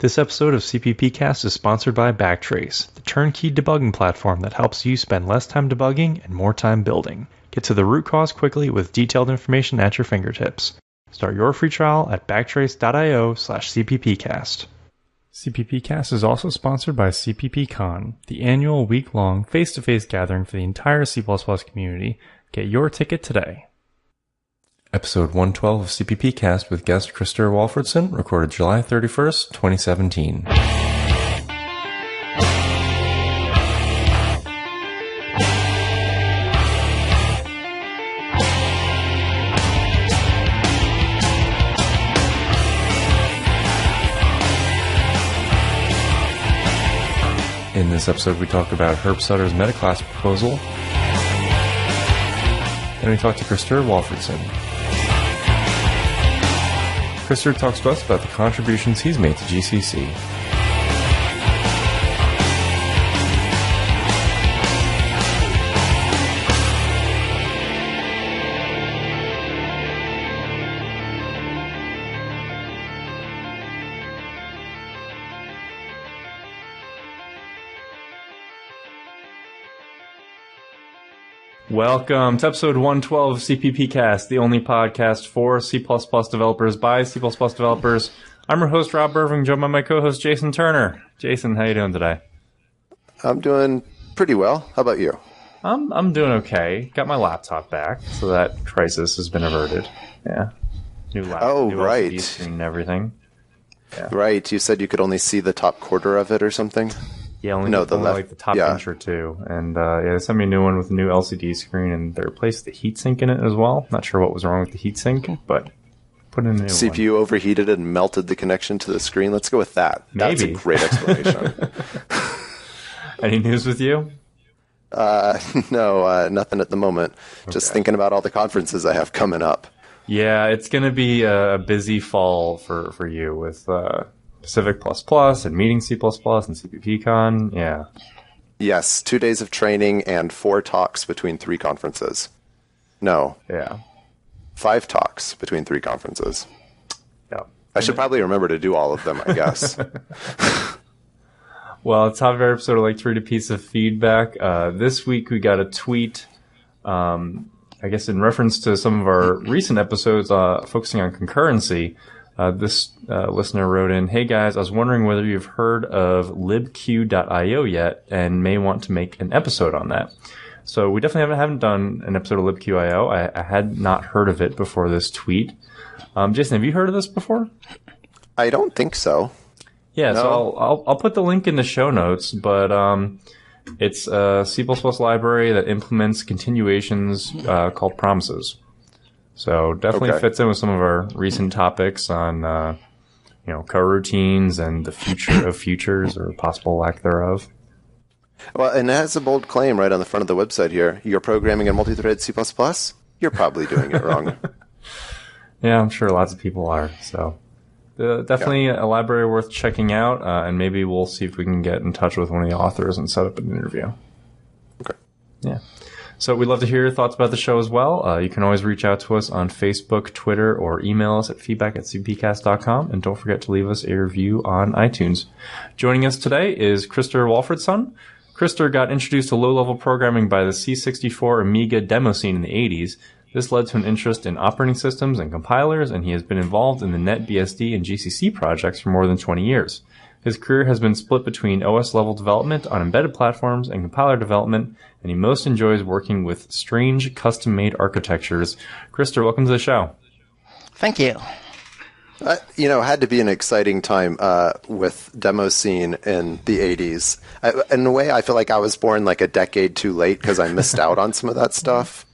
This episode of CppCast is sponsored by Backtrace, the turnkey debugging platform that helps you spend less time debugging and more time building. Get to the root cause quickly with detailed information at your fingertips. Start your free trial at backtrace.io/CppCast. CppCast is also sponsored by CppCon, the annual week-long face-to-face gathering for the entire C++ community. Get your ticket today. Episode 112 of CppCast with guest Krister Walfridsson, recorded July 31st, 2017. In this episode, we talk about Herb Sutter's Metaclass proposal, and we talk to Krister Walfridsson. Krister talks to us about the contributions he's made to GCC. Welcome to episode 112 of CppCast, the only podcast for C++ developers by C++ developers. I'm your host, Rob Irving, joined by my co-host, Jason Turner. Jason, how you doing today? I'm doing pretty well. How about you? I'm doing okay. Got my laptop back, so that crisis has been averted. Yeah. New laptop, new right. LCD screen and everything. Yeah. Right. You said you could only see the top quarter of it or something? Yeah, only like the top inch or two. And they sent me a new one with a new LCD screen, and they replaced the heatsink in it as well. Not sure what was wrong with the heatsink, but put in a new CPU one. overheated and melted the connection to the screen. Let's go with that. Maybe. That's a great explanation. Any news with you? No, nothing at the moment. Okay. Just thinking about all the conferences I have coming up. Yeah, it's going to be a busy fall for you with Pacific++ and Meeting C++ and CppCon, yeah. Yes, 2 days of training and 4 talks between 3 conferences. No. Yeah. 5 talks between 3 conferences. Yeah. I should probably remember to do all of them, I guess. Well, top of our episode, I'd like to read a piece of feedback. This week we got a tweet, I guess in reference to some of our recent episodes focusing on concurrency. This listener wrote in, "Hey guys, I was wondering whether you've heard of libq.io yet and may want to make an episode on that." So we definitely haven't done an episode of libq.io. I had not heard of it before this tweet. Jason, have you heard of this before? I don't think so. Yeah, no. So I'll put the link in the show notes, but it's a C++ library that implements continuations called promises. So definitely fits in with some of our recent topics on, coroutines and the future of futures or possible lack thereof. Well, and it has a bold claim right on the front of the website here. You're programming in multi-threaded C++? You're probably doing it wrong. Yeah, I'm sure lots of people are. So definitely a library worth checking out, and maybe we'll see if we can get in touch with one of the authors and set up an interview. Okay. Yeah. So we'd love to hear your thoughts about the show as well. You can always reach out to us on Facebook, Twitter, or email us at feedback@cppcast.com. And don't forget to leave us a review on iTunes. Joining us today is Krister Walfridsson. Krister got introduced to low-level programming by the C64 Amiga demo scene in the 80s. This led to an interest in operating systems and compilers, and he has been involved in the NetBSD and GCC projects for more than 20 years. His career has been split between OS-level development on embedded platforms and compiler development, and he most enjoys working with strange, custom-made architectures. Krister, welcome to the show. Thank you. It had to be an exciting time with demo scene in the 80s. In a way, I feel like I was born like a decade too late because I missed out on some of that stuff.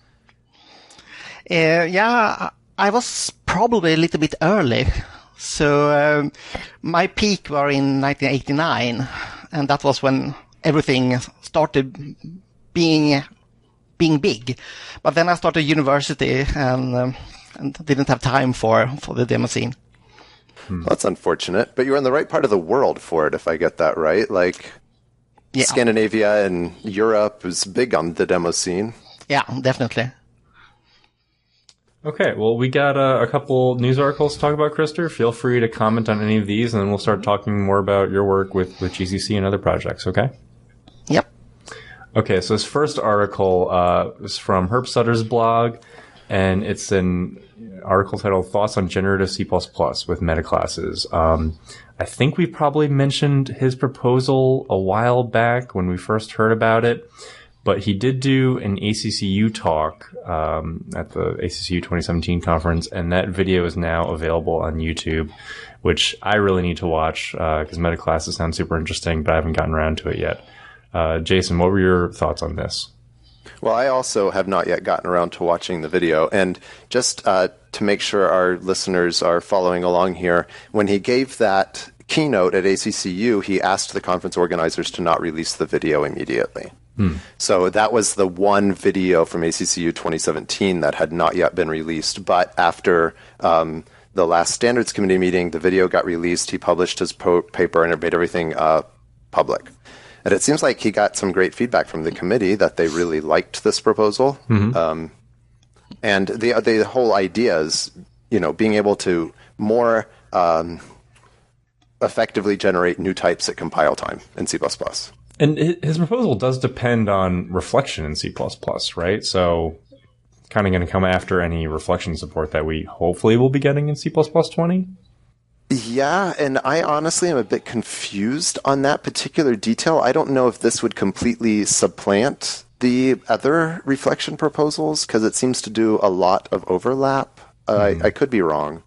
Yeah, I was probably a little bit early. So my peak were in 1989, and that was when everything started being big. But then I started university and didn't have time for the demo scene. Well, that's unfortunate, but you're in the right part of the world for it, if I get that right. Like, yeah. Scandinavia and Europe is big on the demo scene. Yeah, definitely. Okay, well, we got a couple news articles to talk about, Krister. Feel free to comment on any of these, and then we'll start talking more about your work with GCC and other projects, okay? Yep. Okay, so this first article is from Herb Sutter's blog, and it's an article titled Thoughts on Generative C++ with Metaclasses. I think we probably mentioned his proposal a while back when we first heard about it, but he did do an ACCU talk at the ACCU 2017 conference, and that video is now available on YouTube, which I really need to watch because Metaclasses sounds super interesting, but I haven't gotten around to it yet. Jason, what were your thoughts on this? Well, I also have not yet gotten around to watching the video. And just to make sure our listeners are following along here, when he gave that keynote at ACCU, he asked the conference organizers to not release the video immediately. So that was the one video from ACCU 2017 that had not yet been released. But after the last standards committee meeting, the video got released. He published his paper and it made everything public. And it seems like he got some great feedback from the committee that they really liked this proposal. And the whole idea is, being able to more effectively generate new types at compile time in C++. And his proposal does depend on reflection in C++, right? So kind of going to come after any reflection support that we hopefully will be getting in C++ 20? Yeah, and I honestly am a bit confused on that particular detail. I don't know if this would completely supplant the other reflection proposals, because it seems to do a lot of overlap. I could be wrong.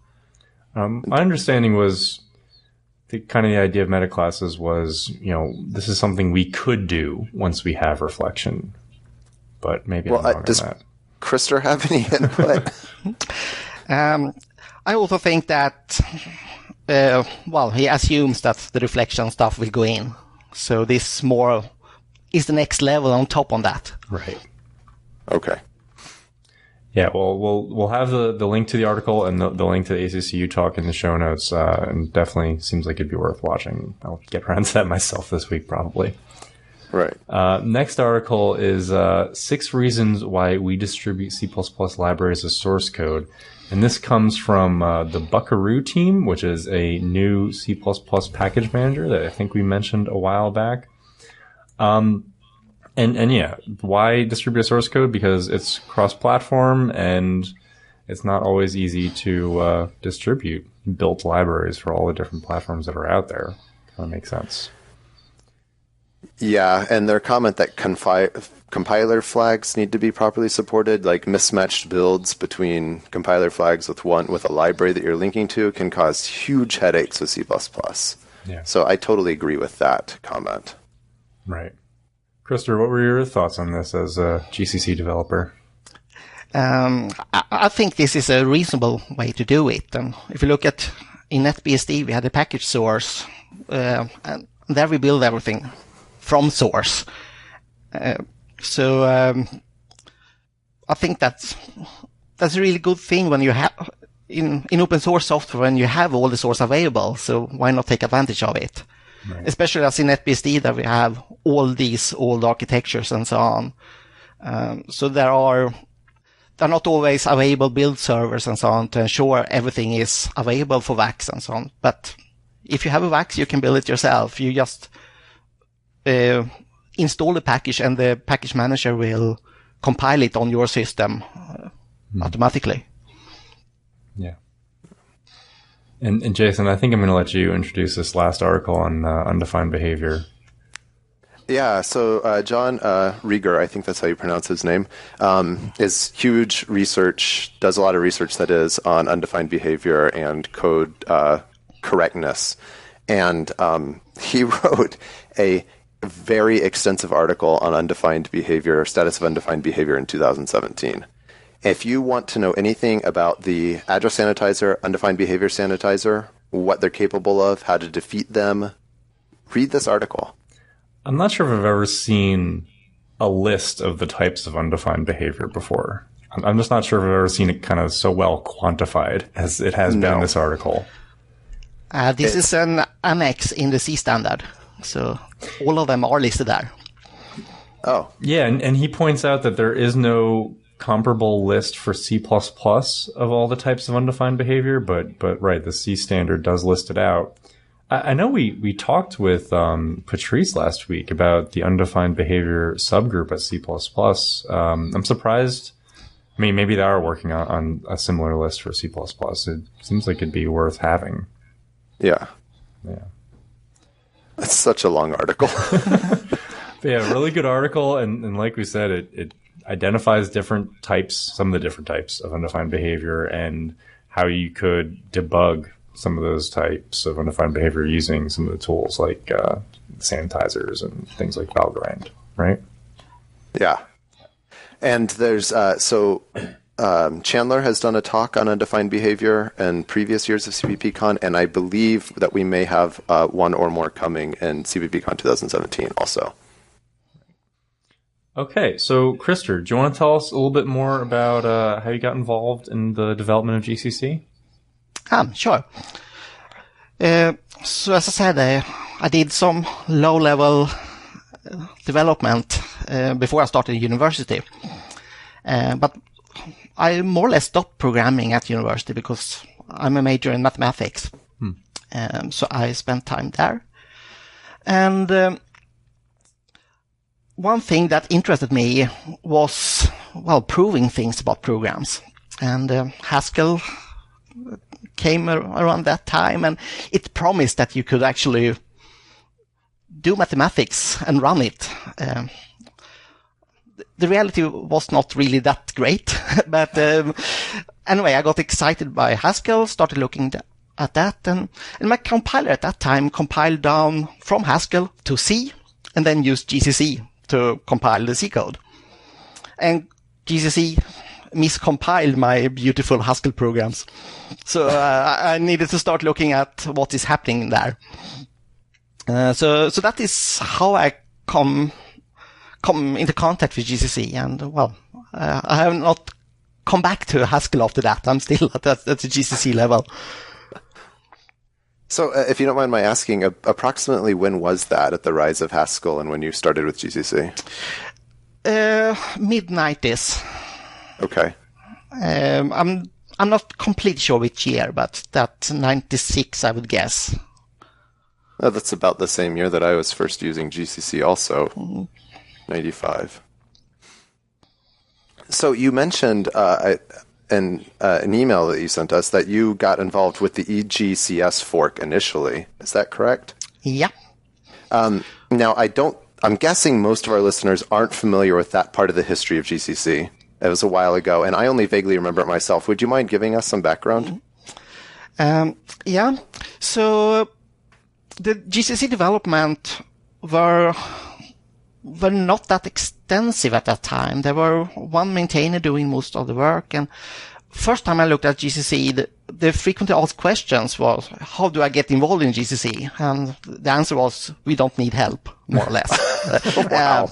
My understanding was the idea of Metaclasses was, this is something we could do once we have reflection. But maybe I'm wrong on that. Krister have any input? I also think that he assumes that the reflection stuff will go in. So this more is the next level on top on that. Right. Okay. Yeah, well, we'll have the link to the article and the link to the ACCU talk in the show notes, and definitely seems like it'd be worth watching. I'll get around to that myself this week, probably. Right. Next article is 6 reasons why we distribute C++ libraries as source code. And this comes from the Buckaroo team, which is a new C++ package manager that I think we mentioned a while back. And yeah, why distribute source code? Because it's cross-platform and it's not always easy to distribute built libraries for all the different platforms that are out there. Kind of makes sense. Yeah, and their comment that compiler flags need to be properly supported, like mismatched builds between compiler flags with a library that you're linking to, can cause huge headaches with C++. Yeah. So I totally agree with that comment. Right. Krister, what were your thoughts on this as a GCC developer? I think this is a reasonable way to do it. If you look at in NetBSD, we had a package source, and there we build everything from source. So I think that's a really good thing when you have in open source software when you have all the source available. So why not take advantage of it? Right. Especially as in NetBSD that we have all these old architectures and so on. So they're not always available build servers and so on to ensure everything is available for VAX and so on. But if you have a VAX, you can build it yourself. You just install the package and the package manager will compile it on your system automatically. Yeah. And Jason, I think I'm going to let you introduce this last article on undefined behavior. Yeah, so John Rieger, I think that's how you pronounce his name, is huge research, does a lot of research that is on undefined behavior and code correctness. And he wrote a very extensive article on undefined behavior, status of undefined behavior in 2017. If you want to know anything about the address sanitizer, undefined behavior sanitizer, what they're capable of, how to defeat them, read this article. I'm not sure if I've ever seen a list of the types of undefined behavior before. I'm just not sure if I've ever seen it kind of so well quantified as it has been in this article. This is an annex in the C standard, so all of them are listed there. Oh. Yeah, and he points out that there is no comparable list for C++ of all the types of undefined behavior, but right, the C standard does list it out. I know we talked with Patrice last week about the undefined behavior subgroup at C++. I'm surprised. I mean, maybe they are working on a similar list for C++. It seems like it'd be worth having. Yeah. That's such a long article. Yeah, really good article, and like we said, it identifies different types, some of the different types of undefined behavior, and how you could debug some of those types of undefined behavior using some of the tools like sanitizers and things like Valgrind, right? Yeah. And there's Chandler has done a talk on undefined behavior in previous years of CppCon, and I believe that we may have one or more coming in CppCon 2017 also. Okay, so Krister, do you want to tell us a little bit more about how you got involved in the development of GCC? Sure. So as I said, I did some low-level development before I started university. But I more or less stopped programming at university because I'm a major in mathematics. So I spent time there. And one thing that interested me was, proving things about programs. And Haskell came around that time, and it promised that you could actually do mathematics and run it. The reality was not really that great, but anyway, I got excited by Haskell, started looking at that, and my compiler at that time compiled down from Haskell to C, and then used GCC to compile the C code. And GCC miscompiled my beautiful Haskell programs. So I needed to start looking at what is happening there. So that is how I come into contact with GCC. And I have not come back to Haskell after that. I'm still at the GCC level. So if you don't mind my asking, approximately when was that at the rise of Haskell and when you started with GCC? Mid-90s. Okay. I'm not completely sure which year, but that's 96, I would guess. Oh, that's about the same year that I was first using GCC also, 95. So you mentioned in an email that you sent us that you got involved with the EGCS Fork initially. Is that correct? Yeah. Now, I'm guessing most of our listeners aren't familiar with that part of the history of GCC. It was a while ago, and I only vaguely remember it myself. Would you mind giving us some background? Yeah. So the GCC development were not that extensive at that time. There were one maintainer doing most of the work, and first time I looked at GCC, the frequently asked questions was, how do I get involved in GCC? And the answer was, we don't need help, more or less. Wow.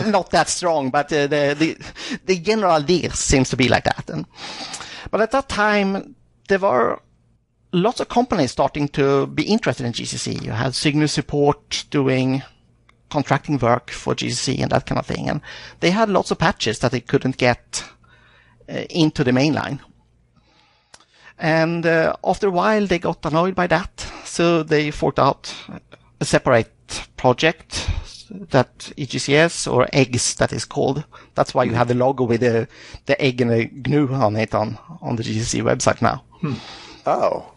Not that strong, but the general idea seems to be like that. But at that time, there were lots of companies starting to be interested in GCC. You had Cygnus Support doing contracting work for GCC and that kind of thing. And they had lots of patches that they couldn't get into the mainline. And after a while, they got annoyed by that. So they forked out a separate project that EGCS, or eggs that is called. That's why you have the logo with the egg and the GNU on it on the GCC website now. Oh.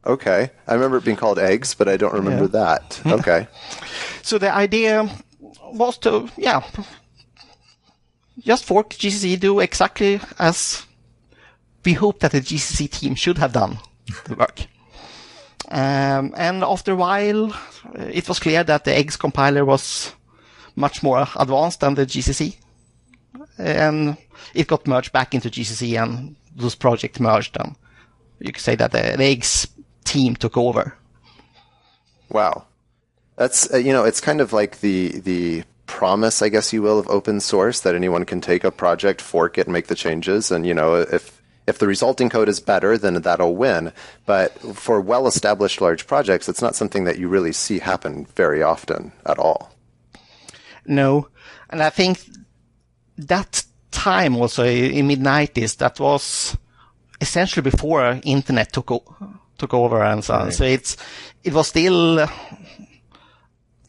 Okay. I remember it being called eggs, but I don't remember that. Okay. So the idea was to, just fork GCC, do exactly as we hoped that the GCC team should have done the work. And after a while, it was clear that the eggs compiler was much more advanced than the GCC. And it got merged back into GCC, and those projects merged. And you could say that the eggs team took over. Wow. That's, it's kind of like the promise, I guess you will, of open source, that anyone can take a project, fork it, and make the changes. And, if the resulting code is better, then that'll win. But for well-established large projects, it's not something that you really see happen very often at all. No. And I think that time also in mid-90s, that was essentially before internet took over and so on. Right. So it was still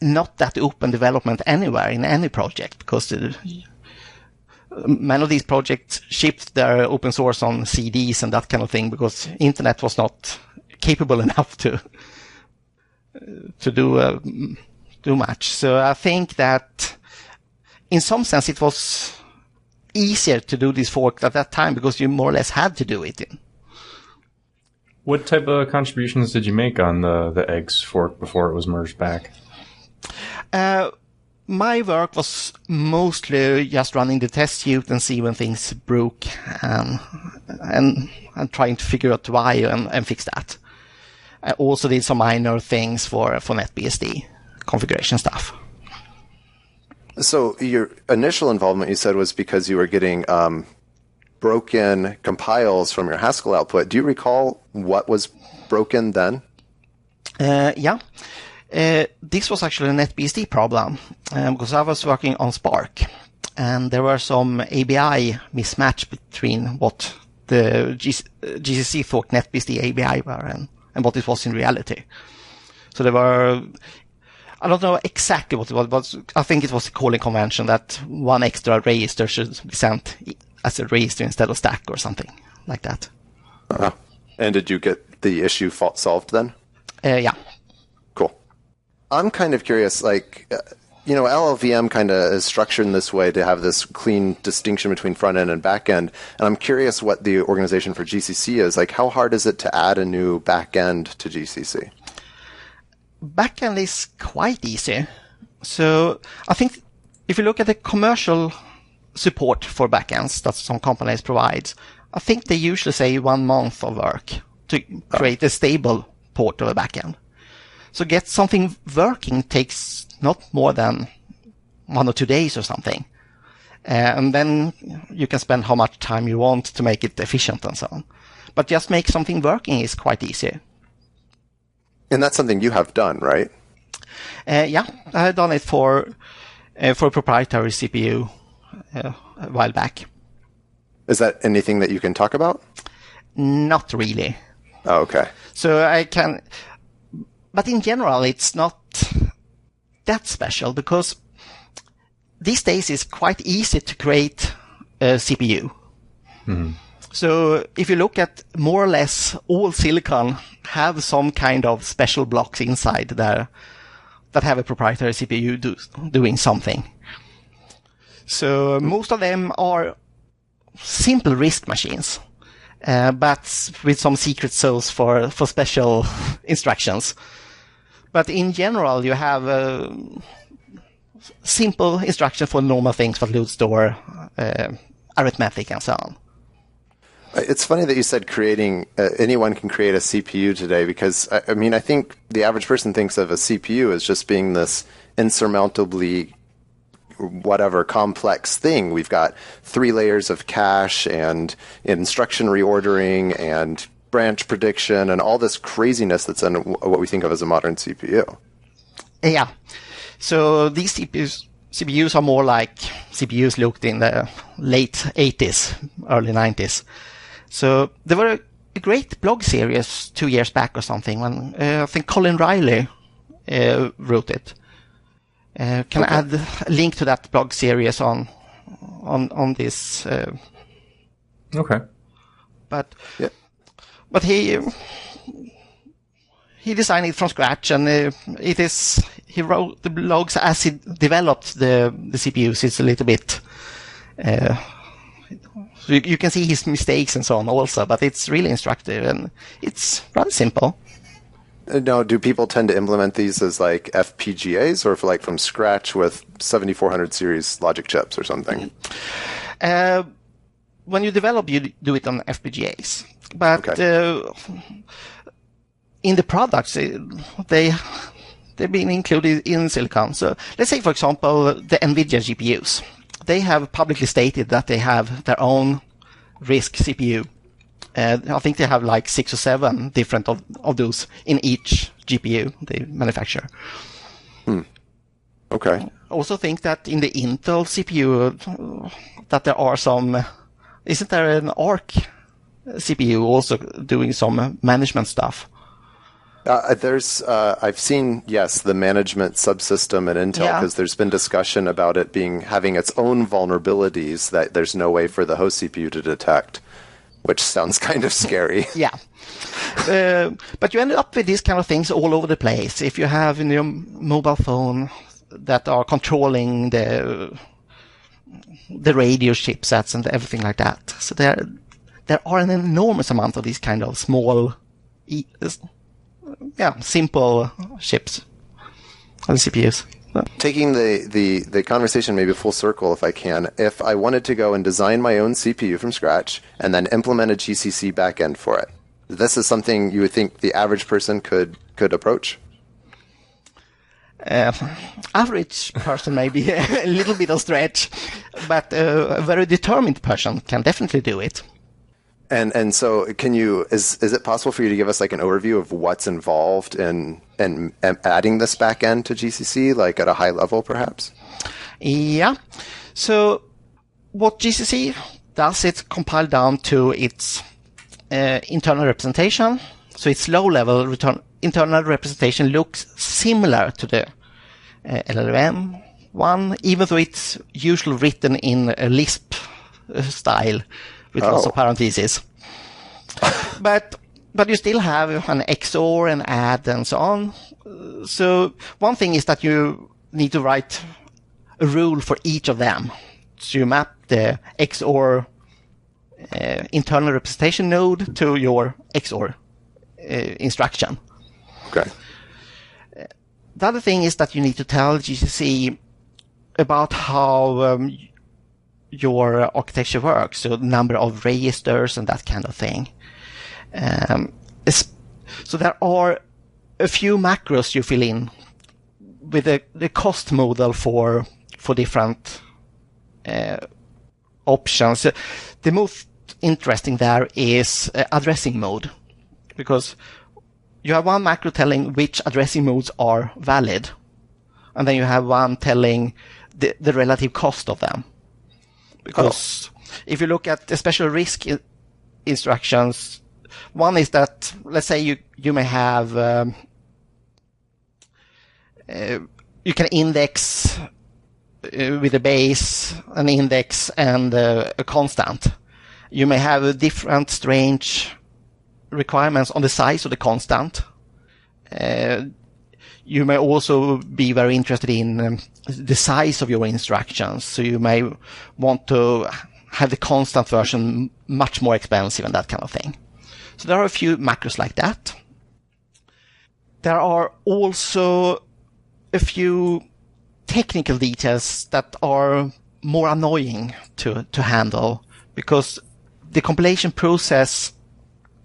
not that open development anywhere in any project, because many of these projects shipped their open source on CDs and that kind of thing, because internet was not capable enough to do much. So I think that in some sense it was easier to do this fork at that time, because you more or less had to do it. What type of contributions did you make on the eggs fork before it was merged back? My work was mostly just running the test suite and see when things broke, and trying to figure out why and fix that. I also did some minor things for NetBSD configuration stuff. So your initial involvement, you said, was because you were getting broken compiles from your Haskell output. Do you recall what was broken then? Yeah. This was actually a NetBSD problem, because I was working on Spark, and there were some ABI mismatch between what the GCC Fork NetBSD ABI were and what it was in reality. So there were, I don't know exactly what it was, but I think it was a calling convention that one extra register should be sent as a register instead of stack or something like that. And did you get the issue solved then? Yeah. Cool. I'm kind of curious, LLVM kind of is structured in this way to have this clean distinction between front end and back end. And I'm curious what the organization for GCC is. Like, how hard is it to add a new back end to GCC? Backend is quite easy. So I think if you look at the commercial support for backends that some companies provide, I think they usually say 1 month of work to create a stable port of a backend. So get something working takes not more than 1 or 2 days or something. And then you can spend how much time you want to make it efficient and so on. But just make something working is quite easy. And that's something you have done, right? Yeah, I have done it for a proprietary CPU a while back. Is that anything that you can talk about? Not really. Oh, okay. So I can, but in general, it's not that special, because these days it's quite easy to create a CPU. Mm-hmm. So if you look at more or less all silicon have some kind of special blocks inside there that have a proprietary CPU doing something. So most of them are simple RISC machines, but with some secret sauce for special instructions. But in general, you have simple instructions for normal things, for load, store, arithmetic, and so on. It's funny that you said creating, anyone can create a CPU today, because, I think the average person thinks of a CPU as just being this insurmountably whatever complex thing. We've got 3 layers of cache and instruction reordering and branch prediction and all this craziness that's in what we think of as a modern CPU. Yeah. So these CPUs are more like CPUs looked in the late 80s, early 90s. So there were a great blog series 2 years back or something when I think Colin Riley wrote it. Can I add a link to that blog series on this? Okay. But yeah. But he designed it from scratch, and he wrote the blogs as he developed the CPUs. It's a little bit. You can see his mistakes and so on also, but it's really instructive and it's rather simple. Now, do people tend to implement these as like FPGAs or from scratch with 7400 series logic chips or something? When you develop, you do it on FPGAs. But in the products, they've been included in silicon. So let's say, for example, the NVIDIA GPUs. They have publicly stated that they have their own RISC CPU. I think they have like 6 or 7 different of those in each GPU they manufacture. Okay. also think that in the Intel CPU that there are some... Isn't there an ARC CPU also doing some management stuff? I've seen, yes, the management subsystem at Intel, because there's been discussion about it having its own vulnerabilities that there's no way for the host CPU to detect, which sounds kind of scary. Yeah. But you end up with these kind of things all over the place. If you have in your mobile phone that are controlling the radio chipsets and everything like that. So there are an enormous amount of these kind of small, simple chips on CPUs. Taking the conversation maybe full circle, if I can, if I wanted to go and design my own CPU from scratch and then implement a GCC backend for it, this is something you would think the average person could approach? Average person may be a little bit of stretch, but a very determined person can definitely do it. And so is it possible for you to give us like an overview of what's involved in adding this backend to GCC, like at a high level perhaps? Yeah. So what GCC does, it compile down to its internal representation. So its low-level internal representation looks similar to the LLVM one, even though it's usually written in a Lisp style with lots of parentheses. But you still have an XOR and add and so on. So one thing is that you need to write a rule for each of them. So you map the XOR internal representation node to your XOR instruction. Okay. The other thing is that you need to tell GCC about how your architecture works, so the number of registers and that kind of thing. So there are a few macros you fill in with the cost model for different options. The most interesting there is addressing mode, because you have one macro telling which addressing modes are valid, and then you have one telling the relative cost of them. Because if you look at especially RISC instructions, one is that, let's say you may have, you can index with a base, an index, and a constant. You may have different strange requirements on the size of the constant. You may also be very interested in the size of your instructions. So you may want to have the constant version much more expensive and that kind of thing. So there are a few macros like that. There are also a few technical details that are more annoying to handle, because the compilation process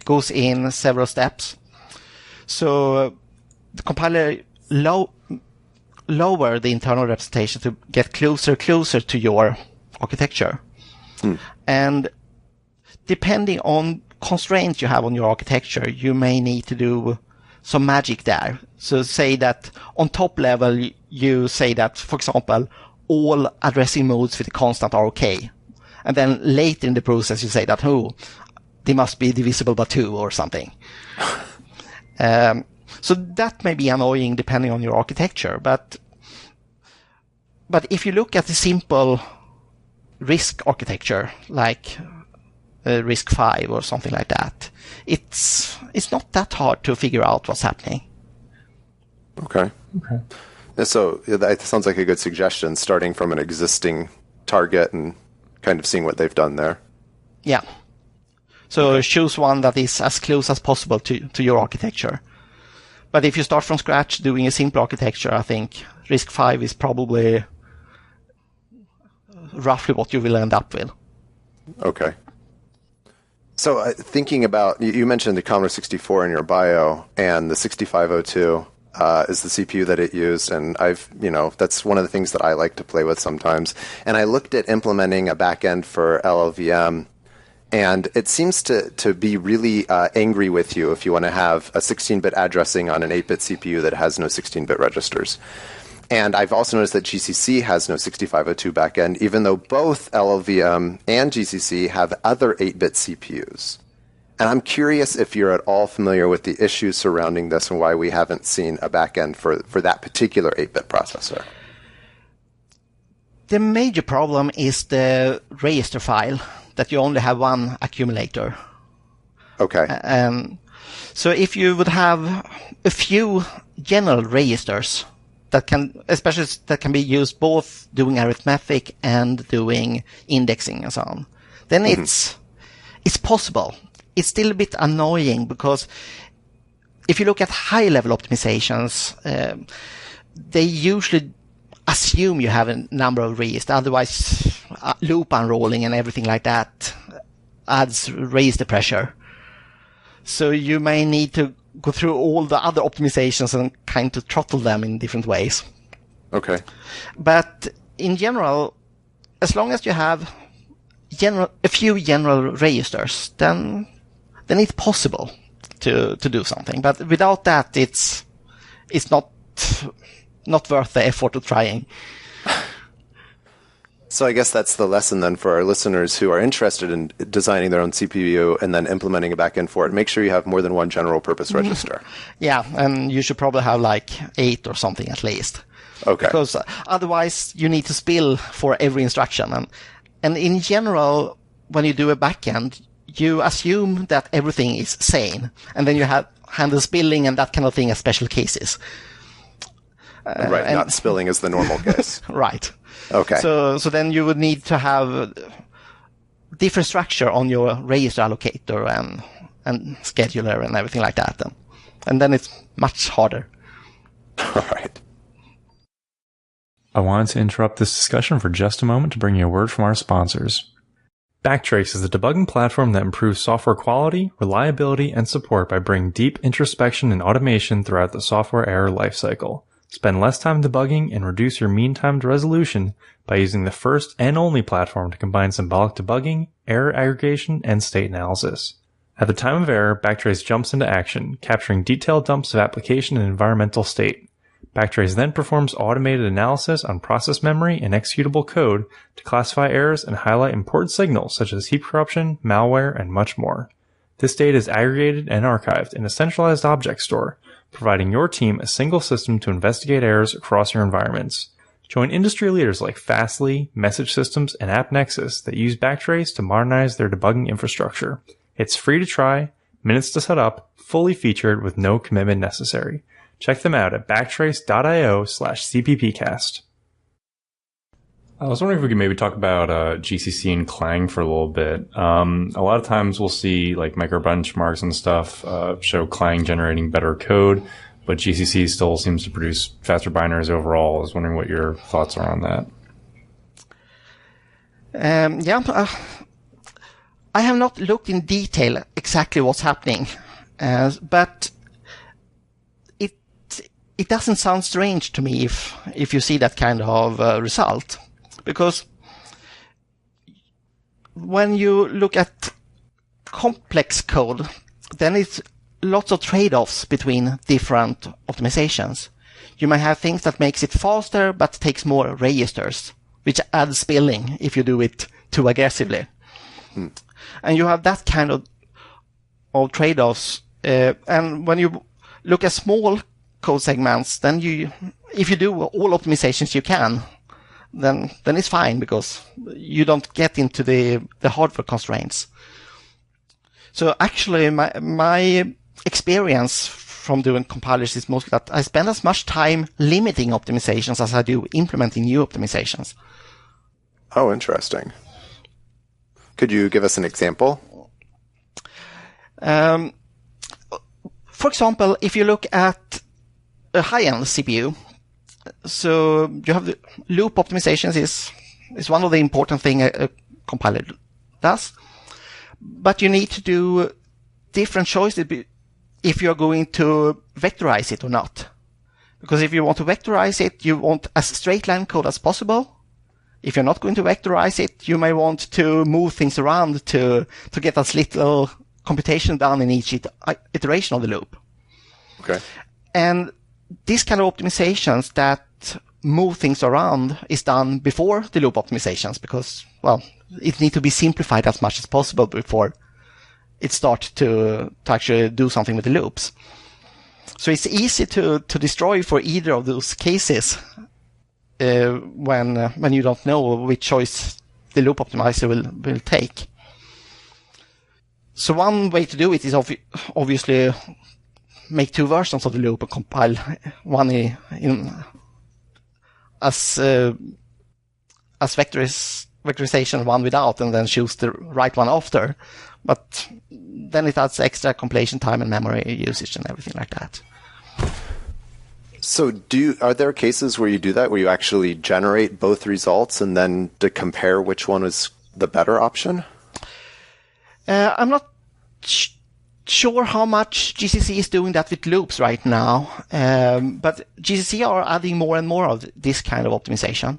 goes in several steps. So the compiler lower the internal representation to get closer to your architecture. And depending on constraints you have on your architecture, you may need to do some magic there. So say that on top level, you say that, for example, all addressing modes with a constant are okay. And then later in the process, you say that, they must be divisible by 2 or something. So that may be annoying depending on your architecture. But if you look at the simple RISC architecture, like RISC-V or something like that, it's not that hard to figure out what's happening. Okay. So that sounds like a good suggestion, starting from an existing target and kind of seeing what they've done there. Yeah. So choose one that is as close as possible to your architecture. But if you start from scratch doing a simple architecture, I think RISC-V is probably roughly what you will end up with. Okay. So thinking about, you mentioned the Commodore 64 in your bio, and the 6502 is the CPU that it used, and that's one of the things that I like to play with sometimes. And I looked at implementing a backend for LLVM, and it seems to be really angry with you if you want to have a 16-bit addressing on an 8-bit CPU that has no 16-bit registers. And I've also noticed that GCC has no 6502 backend, even though both LLVM and GCC have other 8-bit CPUs. And I'm curious if you're at all familiar with the issues surrounding this and why we haven't seen a backend for that particular 8-bit processor. The major problem is the register file, that you only have one accumulator. Okay. So if you would have a few general registers that can be used both doing arithmetic and doing indexing and so on, then it's possible. It's still a bit annoying because if you look at high-level optimizations, they usually assume you have a number of registers. Otherwise, loop unrolling and everything like that raise the pressure. So you may need to go through all the other optimizations and kind of throttle them in different ways. Okay. But in general, as long as you have a few general registers, then it's possible to do something. But without that, it's not worth the effort of trying. So I guess that's the lesson then for our listeners who are interested in designing their own CPU and then implementing a backend for it. Make sure you have more than one general purpose register. Yeah, and you should probably have like 8 or something at least. Okay. Because otherwise you need to spill for every instruction. And in general, when you do a backend, you assume that everything is sane. And then you handle spilling and that kind of thing as special cases. Right, not spilling is the normal case. Right. Okay. So then you would need to have different structure on your register allocator and scheduler and everything like that. And then it's much harder. All right. I wanted to interrupt this discussion for just a moment to bring you a word from our sponsors. Backtrace is a debugging platform that improves software quality, reliability, and support by bringing deep introspection and automation throughout the software error lifecycle. Spend less time debugging and reduce your mean time to resolution by using the first and only platform to combine symbolic debugging, error aggregation, and state analysis. At the time of error, Backtrace jumps into action, capturing detailed dumps of application and environmental state. Backtrace then performs automated analysis on process memory and executable code to classify errors and highlight important signals such as heap corruption, malware, and much more. This data is aggregated and archived in a centralized object store, providing your team a single system to investigate errors across your environments. Join industry leaders like Fastly, Message Systems, and AppNexus that use Backtrace to modernize their debugging infrastructure. It's free to try, minutes to set up, fully featured with no commitment necessary. Check them out at backtrace.io/CppCast. I was wondering if we could maybe talk about GCC and clang for a little bit. A lot of times we'll see like micro benchmarks and stuff show clang generating better code, but GCC still seems to produce faster binaries overall. I was wondering what your thoughts are on that. I have not looked in detail exactly what's happening, but it doesn't sound strange to me if you see that kind of result. Because when you look at complex code, then it's lots of trade-offs between different optimizations. You might have things that makes it faster but takes more registers, which adds spilling if you do it too aggressively. And you have that kind of trade-offs. And when you look at small code segments, then if you do all optimizations you can, then it's fine because you don't get into the hardware constraints. So actually, my experience from doing compilers is mostly that I spend as much time limiting optimizations as I do implementing new optimizations. Oh, interesting. Could you give us an example? For example, if you look at a high-end CPU, so you have the loop optimizations is one of the important things a compiler does, but you need to do different choices if you're going to vectorize it or not. Because if you want to vectorize it, you want as straight line code as possible. If you're not going to vectorize it, you may want to move things around to get as little computation done in each iteration of the loop. Okay. And these kind of optimizations that move things around is done before the loop optimizations because, well, it needs to be simplified as much as possible before it starts to actually do something with the loops. So it's easy to destroy for either of those cases when you don't know which choice the loop optimizer will take. So one way to do it is obviously make two versions of the loop and compile one as vectorization, one without, and then choose the right one after. But then it adds extra compilation time and memory usage and everything like that. So are there cases where you do that, where you actually generate both results and then to compare which one is the better option? I'm not sure how much GCC is doing that with loops right now, but GCC are adding more and more of this kind of optimization.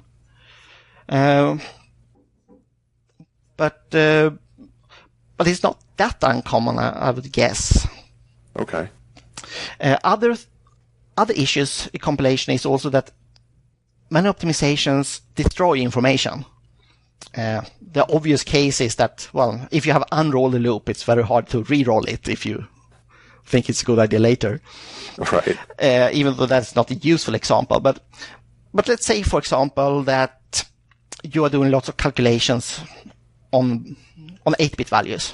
But it's not that uncommon, I would guess. Okay. Other issues in compilation is also that many optimizations destroy information. The obvious case is that, well, if you have unrolled a loop, it's very hard to re-roll it if you think it's a good idea later. Right. Even though that's not a useful example. But let's say, for example, that you are doing lots of calculations on 8-bit values.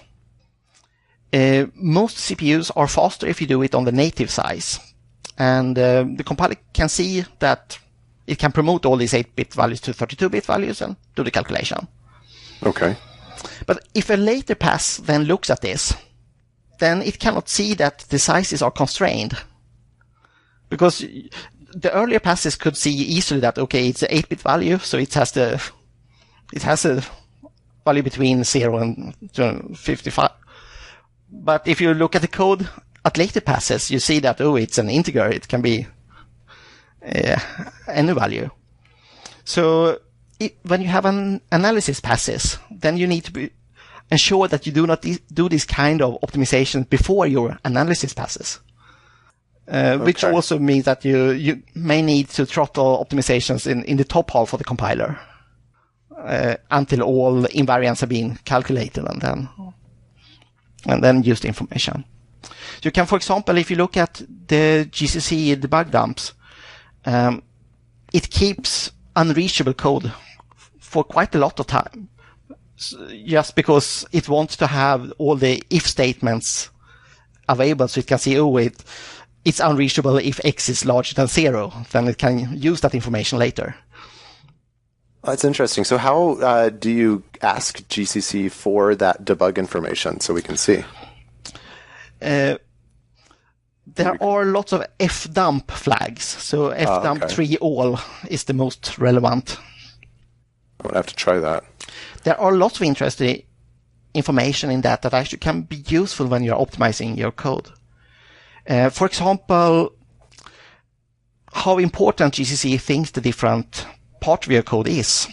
Most CPUs are faster if you do it on the native size. And the compiler can see that it can promote all these 8-bit values to 32-bit values and do the calculation. Okay. But if a later pass then looks at this, then it cannot see that the sizes are constrained. Because the earlier passes could see easily that, okay, it's an 8-bit value, so it has a value between 0 and 55. But if you look at the code at later passes, you see that, oh, it's an integer. It can be any value. So when you have an analysis passes, then you need to ensure that you do not do this kind of optimization before your analysis passes. Which also means that you may need to throttle optimizations in the top half of the compiler until all invariants have been calculated and then use the information. You can, for example, if you look at the GCC debug dumps, it keeps unreachable code for quite a lot of time, just because it wants to have all the if statements available, so it can see, oh, it's unreachable if x is larger than 0. Then it can use that information later. That's interesting. So how do you ask GCC for that debug information so we can see? There are lots of fdump flags. So fdump 3 all is the most relevant. I'm going to have to try that. There are lots of interesting information in that actually can be useful when you're optimizing your code. For example, how important GCC thinks the different part of your code is.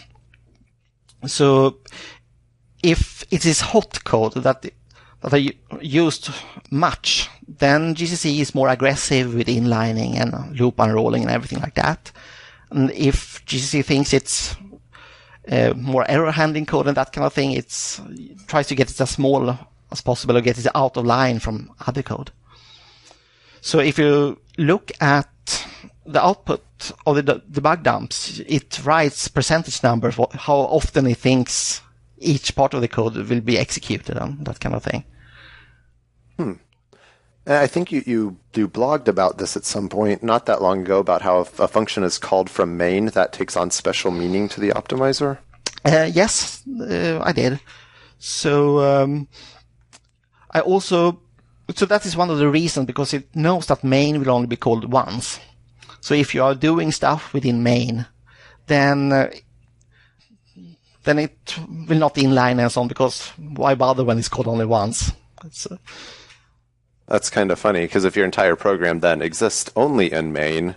So if it is hot code that are used much, then GCC is more aggressive with inlining and loop unrolling and everything like that. And if GCC thinks it's more error handling code and that kind of thing, it tries to get it as small as possible or get it out of line from other code. So if you look at the output of the debug dumps, it writes percentage numbers, how often it thinks each part of the code will be executed and that kind of thing. I think you blogged about this at some point not that long ago, about how if a function is called from main, that takes on special meaning to the optimizer. Yes, I did. So so that is one of the reasons, because it knows that main will only be called once. So if you are doing stuff within main, then it will not inline and so on, because why bother when it's called only once? That's kind of funny, because if your entire program then exists only in main,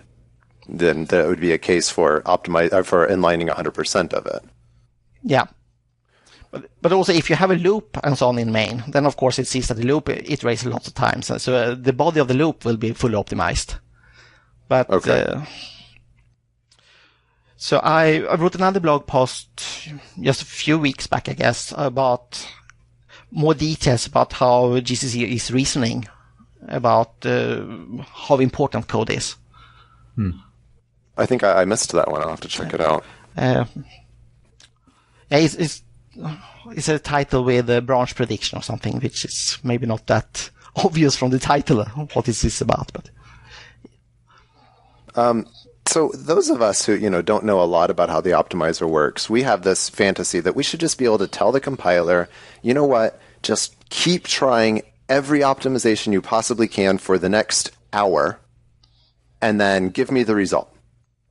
then that would be a case for inlining 100% of it. Yeah. But also, if you have a loop and so on in main, then of course it sees that the loop iterates lots of times. So the body of the loop will be fully optimized. But So I wrote another blog post just a few weeks back, I guess, about more details about how GCC is reasoning about how important code is. I think I missed that one. I'll have to check it out. It's a title with a branch prediction or something, which is maybe not that obvious from the title what this is about. But so those of us who don't know a lot about how the optimizer works, we have this fantasy that we should just be able to tell the compiler, you know what, just keep trying every optimization you possibly can for the next hour, and then give me the result.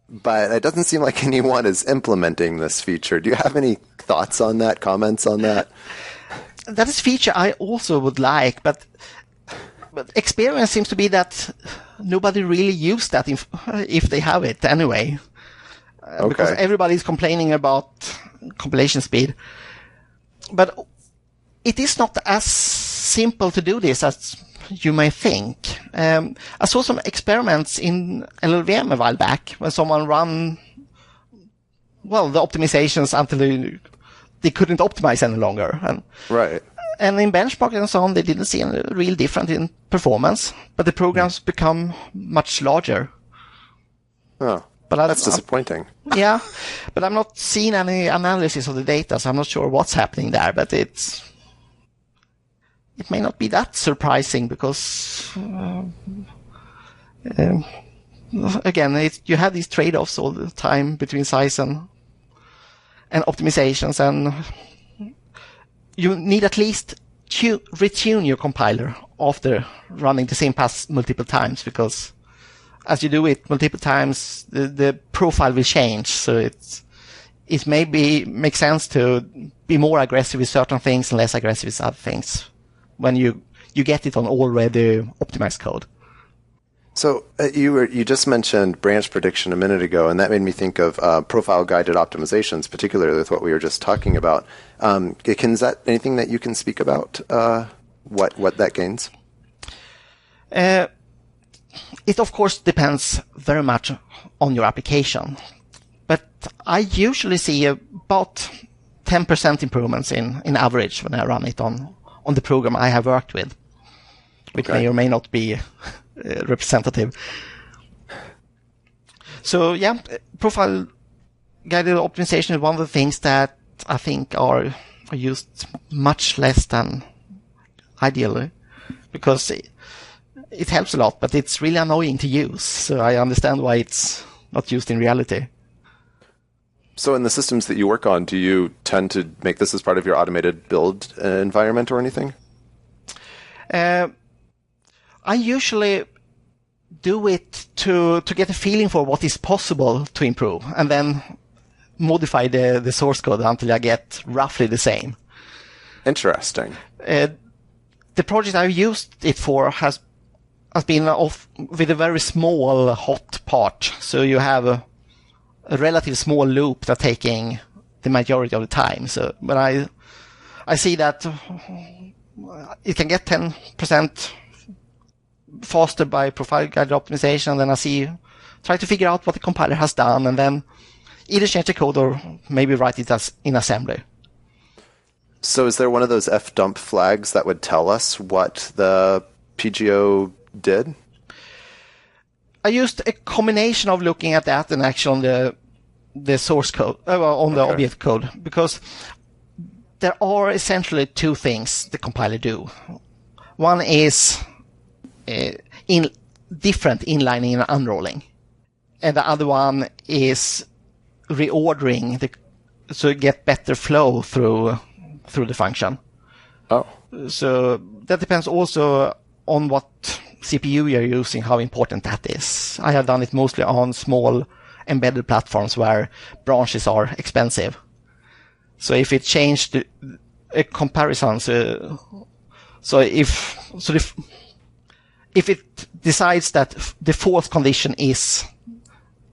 But it doesn't seem like anyone is implementing this feature. Do you have any thoughts on that, comments on that? That is a feature I also would like, but experience seems to be that nobody really uses that if they have it anyway. Because everybody is complaining about compilation speed. But it is not as simple to do this as you may think. I saw some experiments in LLVM a while back when someone ran, the optimizations until they couldn't optimize any longer. Right. And in benchmarking and so on, they didn't see any real difference in performance, but the programs become much larger. Oh, but that's disappointing. Yeah, but I'm not seeing any analysis of the data, so I'm not sure what's happening there, but it may not be that surprising because, again, you have these trade-offs all the time between size and optimizations, and you need at least to retune your compiler after running the same path multiple times, because as you do it multiple times, the profile will change. So it makes sense to be more aggressive with certain things and less aggressive with other things when you get it on already optimized code. So you just mentioned branch prediction a minute ago, and that made me think of profile-guided optimizations, particularly with what we were just talking about. Is that anything that you can speak about, what that gains? It, of course, depends very much on your application. But I usually see about 10% improvements in average when I run it on the program I have worked with, which may or may not be representative. So yeah, profile guided optimization is one of the things that I think are used much less than ideally, because it helps a lot, but it's really annoying to use. So I understand why it's not used in reality. So in the systems that you work on, do you tend to make this as part of your automated build environment or anything? I usually do it to get a feeling for what is possible to improve, and then modify the source code until I get roughly the same. Interesting. The project I've used it for has been with a very small hot part. So you have a relatively small loop that's taking the majority of the time. So when I see that it can get 10% faster by profile guided optimization, then I try to figure out what the compiler has done, and then either change the code or maybe write it as in assembly. So is there one of those fdump flags that would tell us what the PGO did? I used a combination of looking at that and actually on the source code, on the object code, because there are essentially two things the compiler do. One is different inlining and unrolling, and the other one is reordering so you get better flow through the function. Oh. So that depends also on what CPU you're using, how important that is. I have done it mostly on small embedded platforms where branches are expensive. So if it changed a comparison, if it decides that the fourth condition is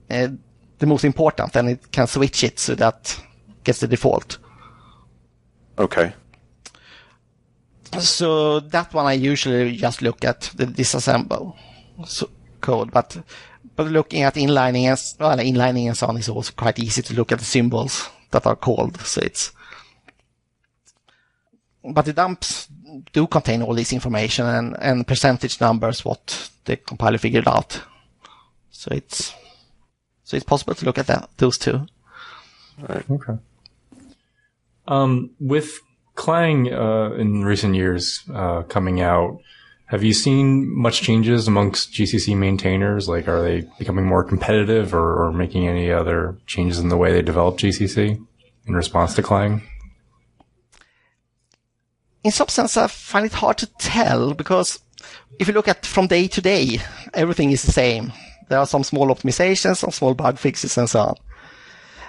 the most important, then it can switch it so that gets the default. Okay. So that one I usually just look at the disassemble code, but But looking at inlining and so on is also quite easy to look at the symbols that are called. But the dumps do contain all this information and percentage numbers, what the compiler figured out. So it's possible to look at those two. Right. Okay. With Clang in recent years coming out, have you seen much changes amongst GCC maintainers? Like, are they becoming more competitive or making any other changes in the way they develop GCC in response to Clang? In some sense, I find it hard to tell, because if you look at from day to day, everything is the same. There are some small optimizations, some small bug fixes, and so on.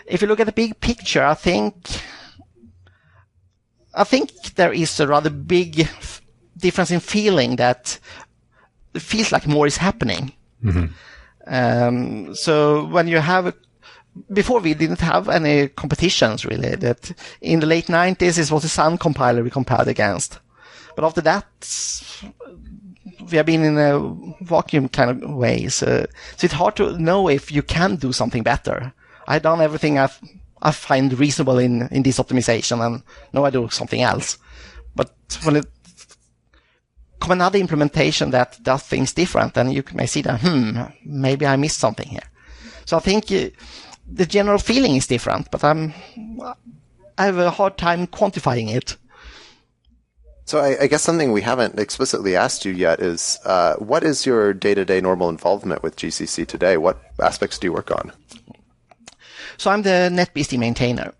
If you look at the big picture, I think there is a rather big difference in feeling, that it feels like more is happening. Mm-hmm. So when you have, before we didn't have any competitions really. That in the late 90s it was the Sun compiler we compared against, but after that we have been in a vacuum kind of way. So it's hard to know if you can do something better. I've done everything I find reasonable in this optimization, and now I do something else. But when it come another implementation that does things different, then you may see that, maybe I missed something here. So I think the general feeling is different, but I have a hard time quantifying it. So I guess something we haven't explicitly asked you yet is, what is your day-to-day normal involvement with GCC today? What aspects do you work on? So I'm the NetBSD maintainer.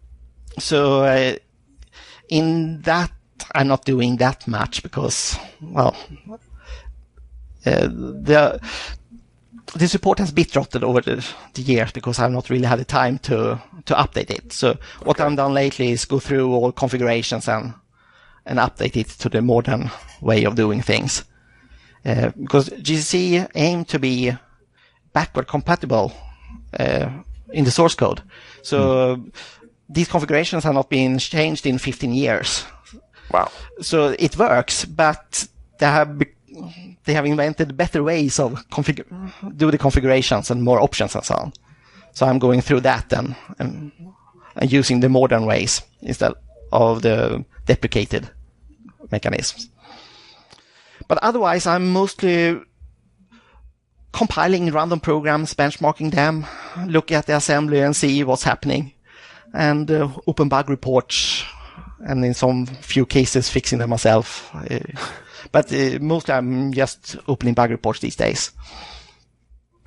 So in that, I'm not doing that much because, well, the support has bit rotted over the years because I've not really had the time to update it. So what I've done lately is go through all configurations and update it to the modern way of doing things. Because GCC aim to be backward compatible in the source code. So these configurations have not been changed in 15 years. Wow. So it works, but they have invented better ways of do the configurations and more options and so on. So I'm going through that and using the modern ways instead of the deprecated mechanisms. But otherwise, I'm mostly compiling random programs, benchmarking them, look at the assembly and see what's happening, and open bug reports, and in some few cases fixing them myself. But mostly I'm just opening bug reports these days.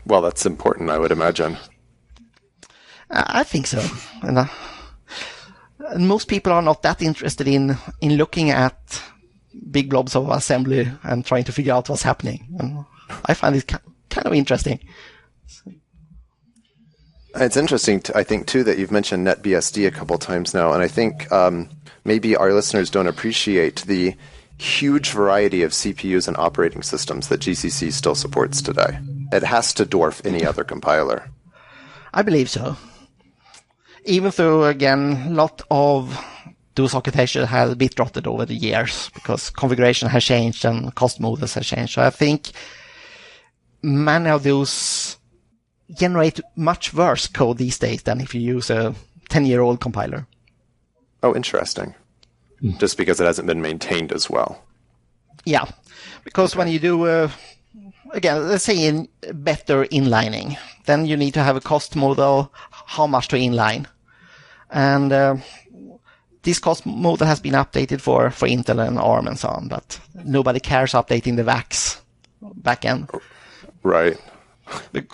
Well, that's important, I would imagine. I think so. And most people are not that interested in looking at big blobs of assembly and trying to figure out what's happening. And I find it kind of interesting. It's interesting, I think, too, that you've mentioned NetBSD a couple times now, and I think maybe our listeners don't appreciate the huge variety of CPUs and operating systems that GCC still supports today. It has to dwarf any other compiler. I believe so. Even though, again, a lot of those architectures have bit rotted over the years because configuration has changed and cost models have changed. So I think many of those generate much worse code these days than if you use a 10-year-old compiler. Oh, interesting. Just because it hasn't been maintained as well. Yeah, because when you do, again, let's say in better inlining, then you need to have a cost model, how much to inline. And this cost model has been updated for Intel and ARM and so on, but nobody cares updating the VAX backend. Right.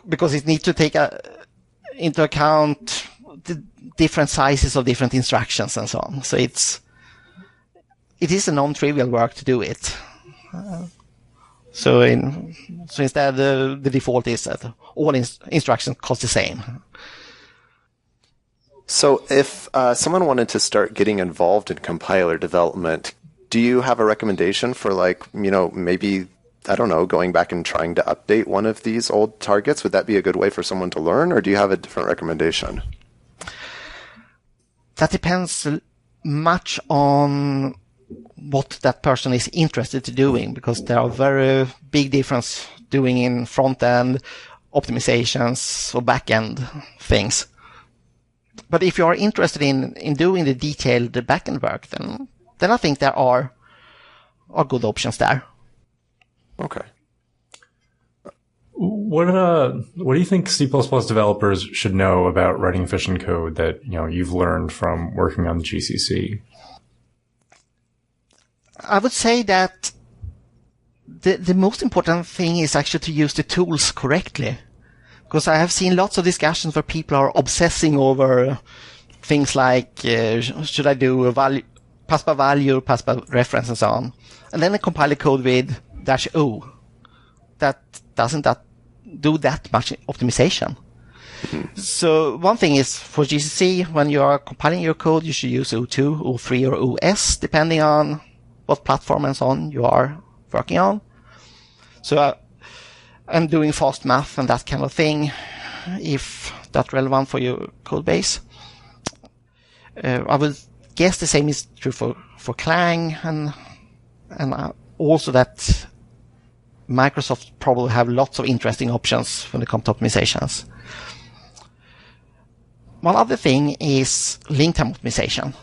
Because it needs to take into account the different sizes of different instructions and so on. So it is a non-trivial work to do it. So instead, the default is that all instructions cost the same. So if someone wanted to start getting involved in compiler development, do you have a recommendation for, maybe, I don't know, going back and trying to update one of these old targets? Would that be a good way for someone to learn, or do you have a different recommendation? That depends much on what that person is interested in doing, because there are very big difference doing in front end optimizations or backend things. But if you are interested in doing the detailed backend work, then I think there are good options there. Okay. What do you think C++ developers should know about writing efficient code that you've learned from working on the GCC? I would say that the most important thing is actually to use the tools correctly. Because I have seen lots of discussions where people are obsessing over things like, should I do a value, pass by value, pass by reference, and so on. And then they compile the code with -o. That doesn't do that much optimization. So one thing is for GCC, when you are compiling your code, you should use O2, O3, or OS, depending on what platform and so on you are working on. So and doing fast math and that kind of thing, if that's relevant for your code base. I would guess the same is true for clang, and also that Microsoft probably have lots of interesting options when it comes to optimizations. One other thing is link time optimization,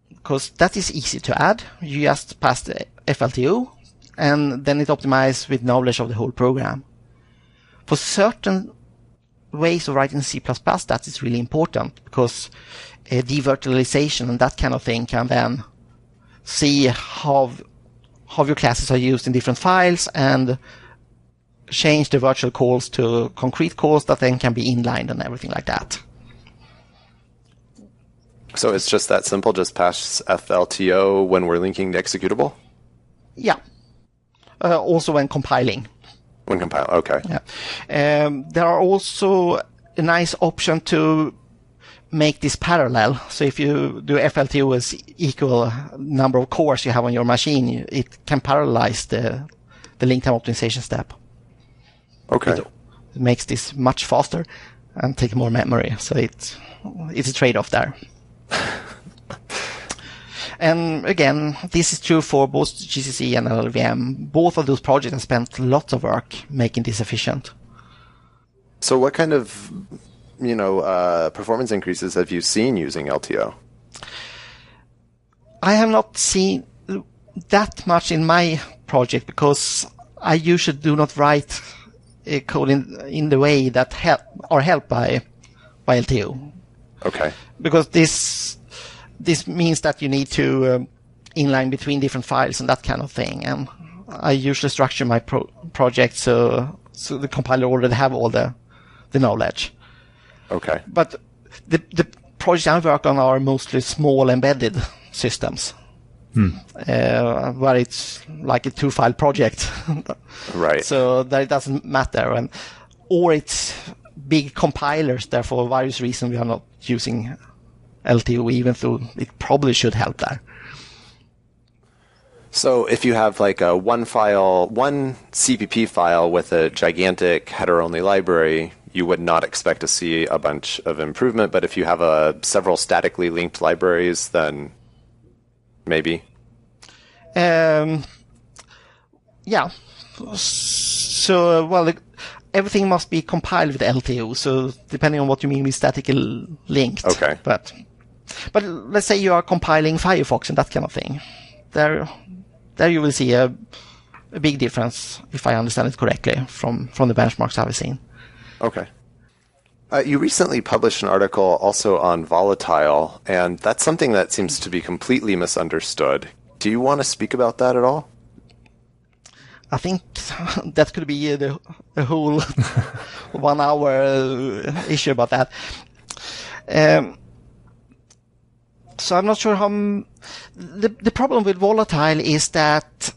because that is easy to add. You just pass the FLTO, and then it optimizes with knowledge of the whole program. For certain ways of writing C++, that is really important, because devirtualization and that kind of thing can then see how your classes are used in different files and change the virtual calls to concrete calls that then can be inlined and everything like that. So it's just that simple, just pass FLTO when we're linking the executable? Yeah. Also when compiling. When compiling, okay. Yeah. There are also a nice option to make this parallel. So if you do FLTO as equal number of cores you have on your machine, it can parallelize the link time optimization step. Okay. It makes this much faster and take more memory. So it's a trade-off there. And again, this is true for both GCC and LLVM. Both of those projects have spent lots of work making this efficient. So what kind of, performance increases have you seen using LTO? I have not seen that much in my project, because I usually do not write code in the way that are helped by LTO. Okay. Because this means that you need to inline between different files and that kind of thing. And I usually structure my project so the compiler already have all the knowledge. Okay. But the projects I work on are mostly small embedded systems. Where it's like a 2-file project. Right. So that it doesn't matter. Or it's big compilers, therefore, for various reasons we are not using LTO, even though it probably should help there. So if you have like one CPP file with a gigantic header-only library, you would not expect to see a bunch of improvement. But if you have several statically linked libraries, then maybe. Yeah. So, everything must be compiled with LTO. So depending on what you mean with statically linked. Okay. But let's say you are compiling Firefox and that kind of thing. There you will see a big difference, if I understand it correctly, from the benchmarks I've seen. Okay. You recently published an article also on Volatile, and that's something that seems to be completely misunderstood. Do you want to speak about that at all? I think that could be a whole 1 hour issue about that. So I'm not sure how... The problem with Volatile is that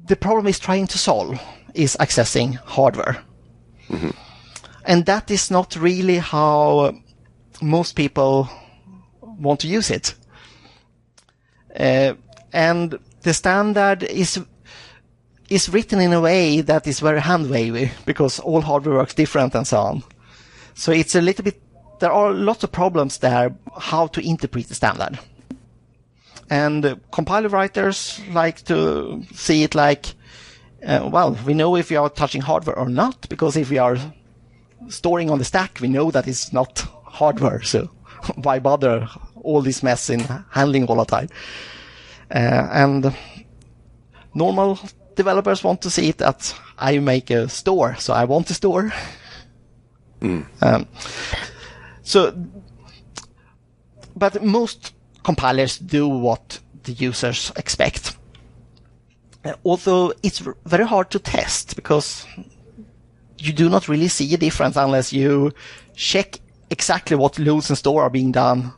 the problem is trying to solve is accessing hardware. Mm-hmm. And that is not really how most people want to use it. And the standard is written in a way that is very hand-wavy, because all hardware works different and so on. So it's a little bit... There are lots of problems there, how to interpret the standard. And compiler writers like to see it like Well, we know if we are touching hardware or not, because if we are storing on the stack, we know that it's not hardware, so why bother all this mess in handling volatile? And normal developers want to see it that I make a store, so I want to store. But most compilers do what the users expect. Although it's very hard to test, because you do not really see a difference unless you check exactly what loads and store are being done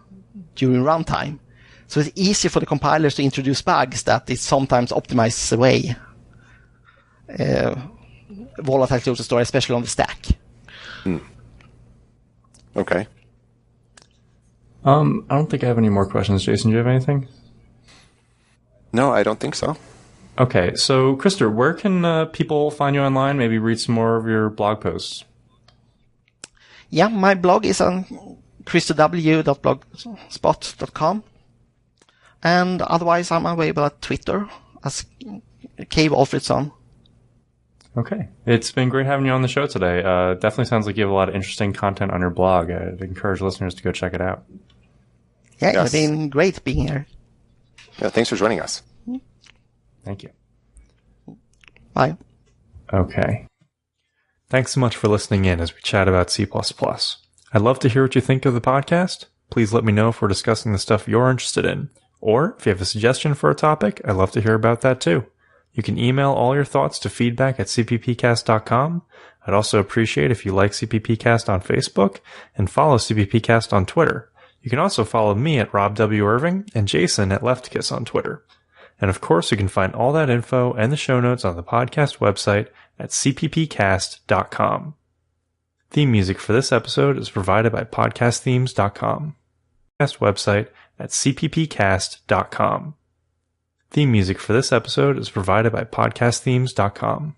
during runtime. So it's easy for the compilers to introduce bugs that it sometimes optimizes away volatile loads and store, especially on the stack. Okay. I don't think I have any more questions. Jason, do you have anything? No, I don't think so. Okay, so Krister, where can people find you online? Maybe read some more of your blog posts. Yeah, my blog is on kristerw.blogspot.com. And otherwise, I'm available at Twitter as Walfridsson. Okay. It's been great having you on the show today. Definitely sounds like you have a lot of interesting content on your blog. I'd encourage listeners to go check it out. Yeah, Yes. It's been great being here. Yeah, thanks for joining us. Thank you. Bye. Okay. Thanks so much for listening in as we chat about C++. I'd love to hear what you think of the podcast. Please let me know if we're discussing the stuff you're interested in. Or if you have a suggestion for a topic, I'd love to hear about that too. You can email all your thoughts to feedback@cppcast.com. I'd also appreciate if you like CppCast on Facebook and follow CppCast on Twitter. You can also follow me at Rob W. Irving and Jason at LeftKiss on Twitter. And of course, you can find all that info and the show notes on the podcast website at CppCast.com. Theme music for this episode is provided by podcastthemes.com. Podcast website at CppCast.com. Theme music for this episode is provided by podcastthemes.com.